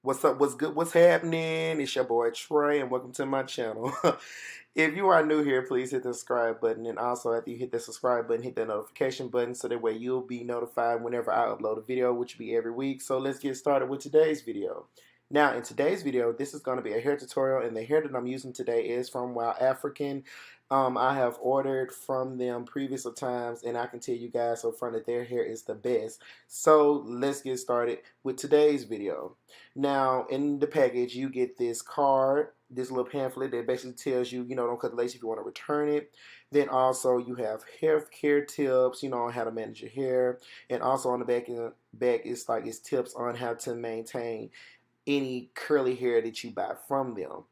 What's up? What's good? What's happening? It's your boy Trey, and welcome to my channel. If you are new here, please hit the subscribe button, and also after you hit the subscribe button, hit that notification button so that way you'll be notified whenever I upload a video, which will be every week. So let's get started with today's video. Now, in today's video, this is going to be a hair tutorial, and the hair that I'm using today is from WowAfrican. I have ordered from them previous times, and I can tell you guys up front that their hair is the best. So let's get started with today's video. Now, in the package, you get this card, this little pamphlet that basically tells you, don't cut the lace if you want to return it. Then also you have hair care tips, on how to manage your hair, and also on the back it's tips on how to maintain any curly hair that you buy from them.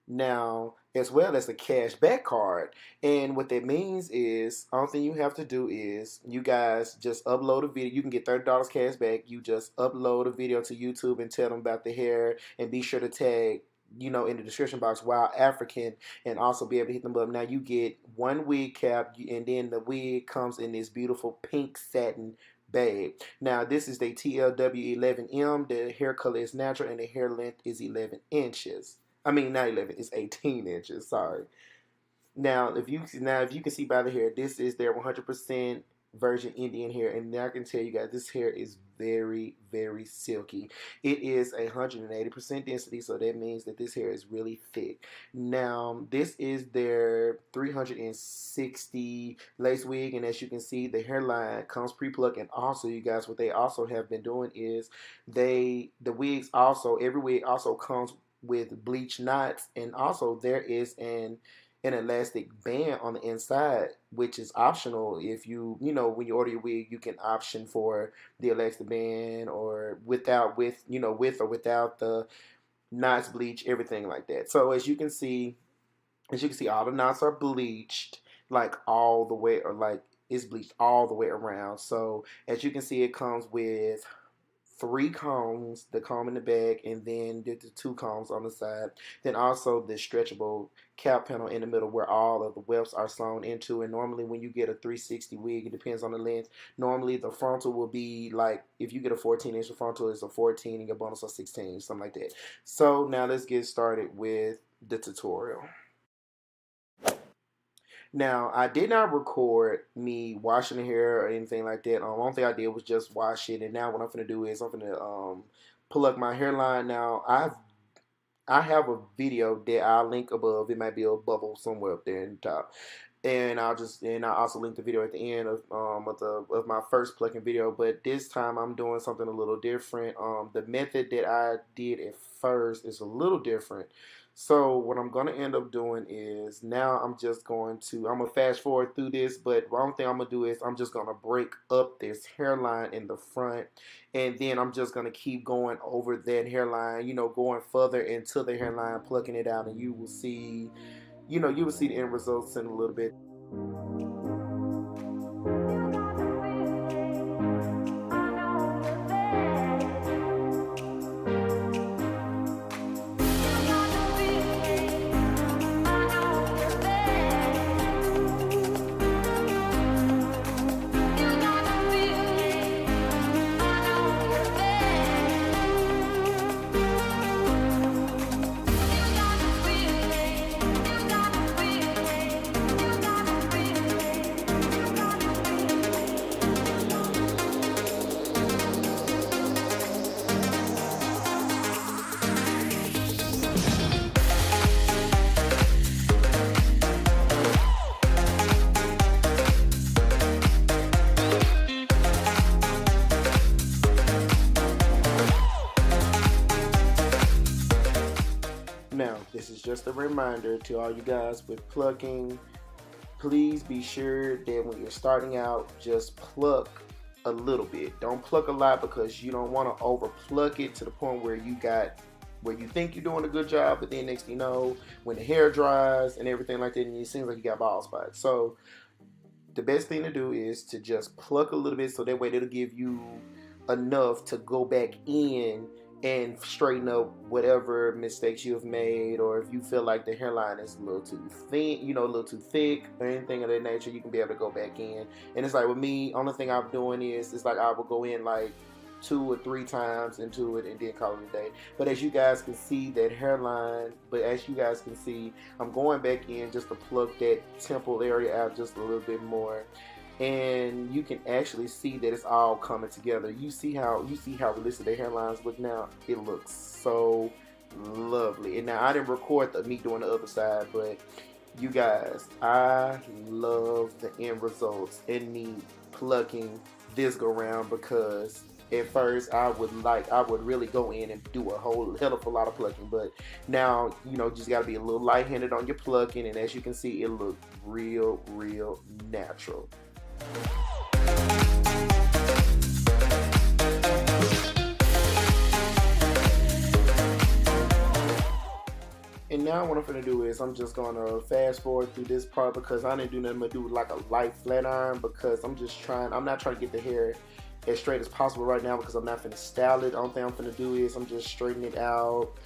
Now, as well as the cash back card. And what that means is, all thing you have to do is, you guys just upload a video. You can get $30 cash back. You just upload a video to YouTube and tell them about the hair, and be sure to tag, in the description box, WowAfrican, and also be able to hit them up. Now, you get one wig cap, and then the wig comes in this beautiful pink satin bag. Now, this is the TLW11M. The hair color is natural, and the hair length is 11 inches. I mean, not 11, it's 18 inches, sorry. Now, if you can see by the hair, this is their 100% virgin Indian hair, and I can tell you guys, this hair is very, very silky. It is 180% density, so that means that this hair is really thick. Now, this is their 360 lace wig, and as you can see, the hairline comes pre-plucked. And also, you guys, what they also have been doing is every wig also comes with bleached knots, and also there is an elastic band on the inside, which is optional. If you when you order your wig, you can option for the elastic band, or with or without the knots, bleach, everything like that. So as you can see, all the knots are bleached, like all the way, or like it's bleached all the way around. So as you can see, it comes with 3 combs, the comb in the back, and then the 2 combs on the side. Then also the stretchable cap panel in the middle where all of the wefts are sewn into. And normally when you get a 360 wig, it depends on the length. Normally the frontal will be like, if you get a 14-inch, the frontal is a 14 and your bonus are 16, something like that. So now let's get started with the tutorial. Now, I did not record me washing the hair or anything like that. One thing I did was just wash it, and now what I'm going to do is I'm going to pull up my hairline. Now, I have a video that I'll link above. It might be a bubble somewhere up there in the top. And I'll also link the video at the end of my first plucking video. But this time I'm doing something a little different. The method that I did at first is a little different. So what I'm going to end up doing is, now I'm going to fast forward through this, but one thing I'm going to do is I'm just going to break up this hairline in the front, and then I'm just going to keep going over that hairline, going further into the hairline, plucking it out, and you will see, you will see the end results in a little bit. Now, this is just a reminder to all you guys with plucking. Please be sure that when you're starting out, just pluck a little bit. Don't pluck a lot, because you don't want to over pluck it to the point where you think you're doing a good job, but then next thing you know, when the hair dries and everything like that, and it seems like you got bald spots. So the best thing to do is to just pluck a little bit, so that way it'll give you enough to go back in and straighten up whatever mistakes you have made, or if you feel like the hairline is a little too thin, a little too thick, or anything of that nature, you can be able to go back in. And it's like with me, only thing I'm doing is, it's like I will go in like 2 or 3 times into it and then call it a day. But as you guys can see, that hairline, I'm going back in just to pluck that temple area out just a little bit more. And you can actually see that it's all coming together. You see how realistic the hairlines look now? It looks so lovely. And now I didn't record me doing the other side, but you guys, I love the end results in me plucking this go round, because at first I would really go in and do a whole hell of a lot of plucking, but now, you know, just got to be a little light-handed on your plucking, and as you can see, it looks real natural. And now what I'm gonna do is I'm just gonna fast forward through this part, because I didn't do nothing but do like a light flat iron, because I'm not trying to get the hair as straight as possible right now, because I'm not finna style it. The only thing I'm finna do is I'm just straightening it out,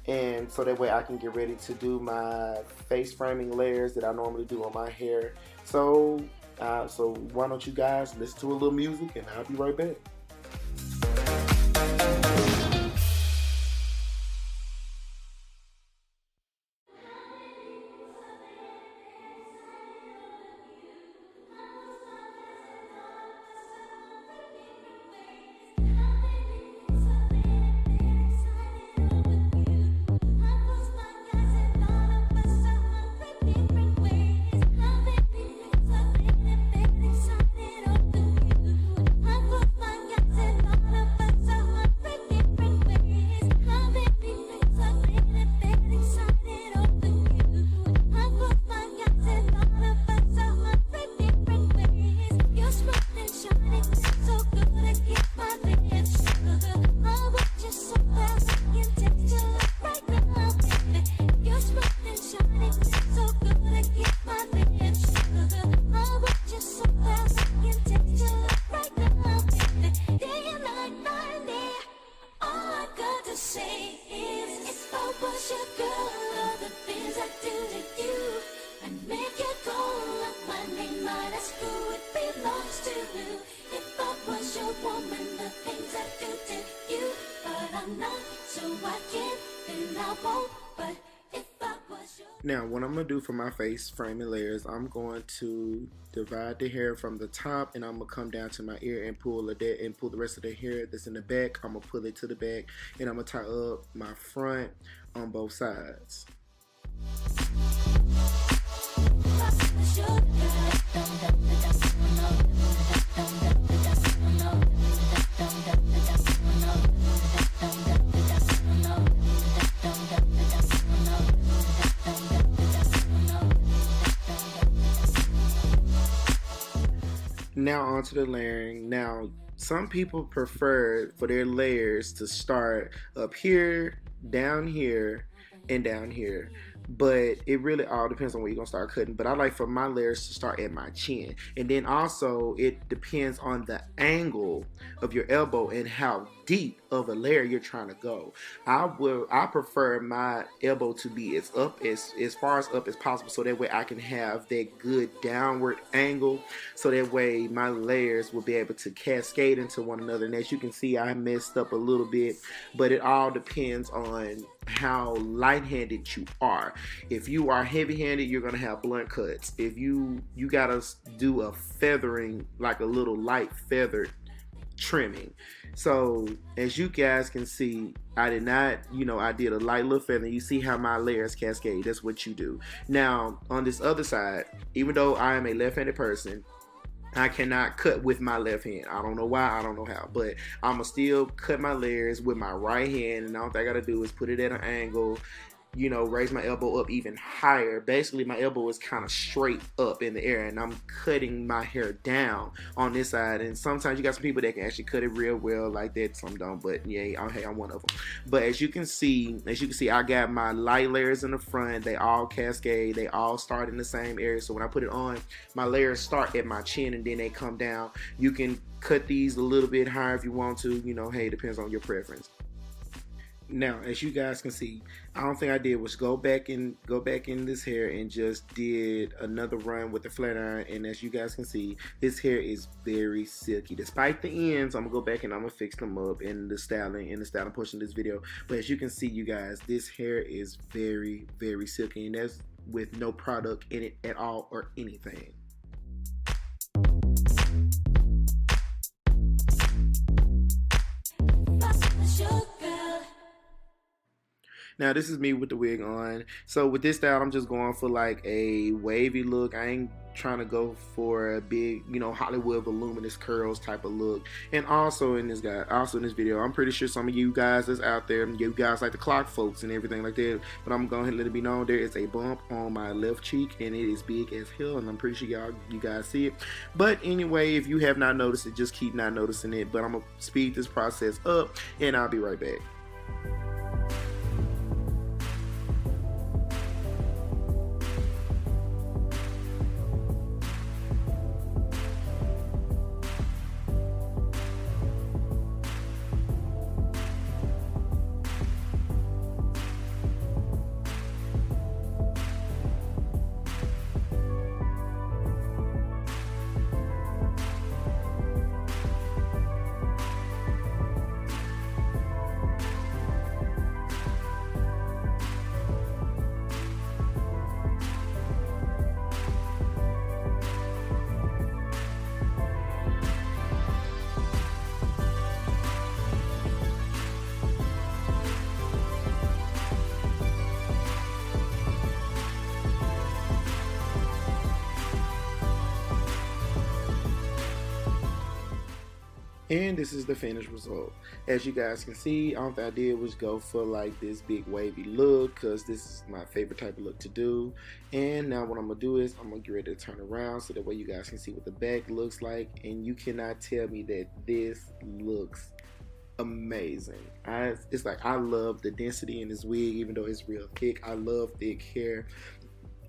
and so that way I can get ready to do my face framing layers that I normally do on my hair. So why don't you guys listen to a little music, and I'll be right back. Now, what I'm going to do for my face framing layers, I'm going to divide the hair from the top, and I'm going to come down to my ear and pull the rest of the hair that's in the back. I'm going to pull it to the back, and I'm going to tie up my front on both sides. Now onto the layering. Now, some people prefer for their layers to start up here, down here, and down here. But it really all depends on where you're gonna start cutting. But I like for my layers to start at my chin, and then also it depends on the angle of your elbow and how deep of a layer you're trying to go. I prefer my elbow to be as far up as possible, so that way I can have that good downward angle, so that way my layers will be able to cascade into one another. And as you can see, I messed up a little bit, but it all depends on how light-handed you are. If you are heavy-handed, you're gonna have blunt cuts. If you gotta do a feathering, like a little light feathered trimming. So as you guys can see, I did not, I did a light little feather. You see how my layers cascade. That's what you do. Now on this other side, even though I am a left-handed person, I cannot cut with my left hand. I don't know why, I don't know how, but I'ma still cut my layers with my right hand, and all I gotta do is put it at an angle, raise my elbow up even higher. Basically, my elbow is kind of straight up in the air, and I'm cutting my hair down on this side. And sometimes you got some people that can actually cut it real well like that. Some don't, but yeah, hey, I'm one of them. But as you can see, I got my light layers in the front. They all cascade. They all start in the same area. So when I put it on, my layers start at my chin, and then they come down. You can cut these a little bit higher if you want to. Hey, it depends on your preference. Now, as you guys can see, I don't think I did was go back in this hair and just did another run with the flat iron. And as you guys can see, this hair is very silky. Despite the ends, I'm gonna go back and I'm gonna fix them up in the styling portion of this video. But as you can see, you guys, this hair is very, very silky, and that's with no product in it at all or anything. Now this is me with the wig on. So with this style, I'm just going for like a wavy look. I ain't trying to go for a big, you know, Hollywood voluminous curls type of look. And also in this video, I'm pretty sure some of you guys that's out there, you guys like the clock folks and everything like that. But I'm going to let it be known there is a bump on my left cheek, and it is big as hell. And I'm pretty sure you guys see it. But anyway, if you have not noticed it, just keep not noticing it. But I'm gonna speed this process up, and I'll be right back. And this is the finished result. As you guys can see, all I did was go for like this big wavy look, because this is my favorite type of look to do. And now what I'm gonna do is I'm gonna get ready to turn around so that way you guys can see what the back looks like. And you cannot tell me that this looks amazing. It's like I love the density in this wig, even though it's real thick. I love thick hair,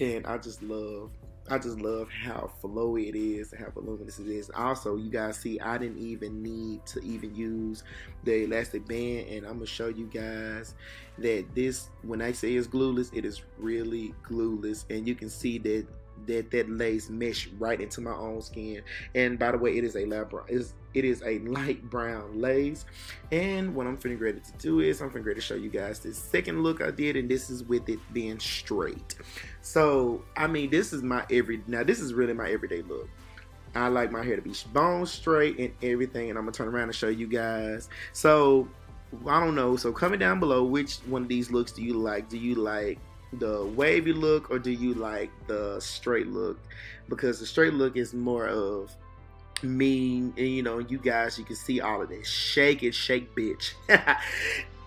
and I just love how flowy it is and how voluminous it is. Also, you guys see I didn't even need to use the elastic band, and I'm gonna show you guys that this, when I say it's glueless, it is really glueless, and you can see that lace mesh right into my own skin. And by the way, it is a light brown lace. And what I'm finna ready to do is I'm finna ready to show you guys this second look I did, and this is with it being straight. So I mean, this is really my everyday look. I like my hair to be bone straight and everything, and I'm gonna turn around and show you guys. So I don't know, so comment down below which one of these looks do you like. Do you like the wavy look, or do you like the straight look? Because the straight look is more of me, and you know, you guys, you can see all of this shake bitch.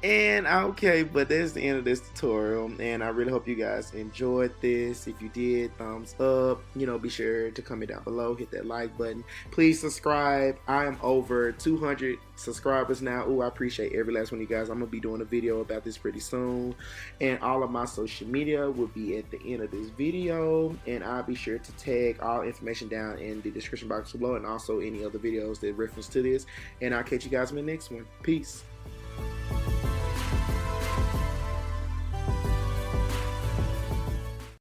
And okay, but that's the end of this tutorial, and I really hope you guys enjoyed this. If you did, thumbs up. You know, be sure to comment down below, hit that like button, please subscribe. I am over 200 subscribers now. Ooh, I appreciate every last one of you guys. I'm gonna be doing a video about this pretty soon, and all of my social media will be at the end of this video, and I'll be sure to tag all information down in the description box below, and also any other videos that reference to this. And I'll catch you guys in the next one. Peace.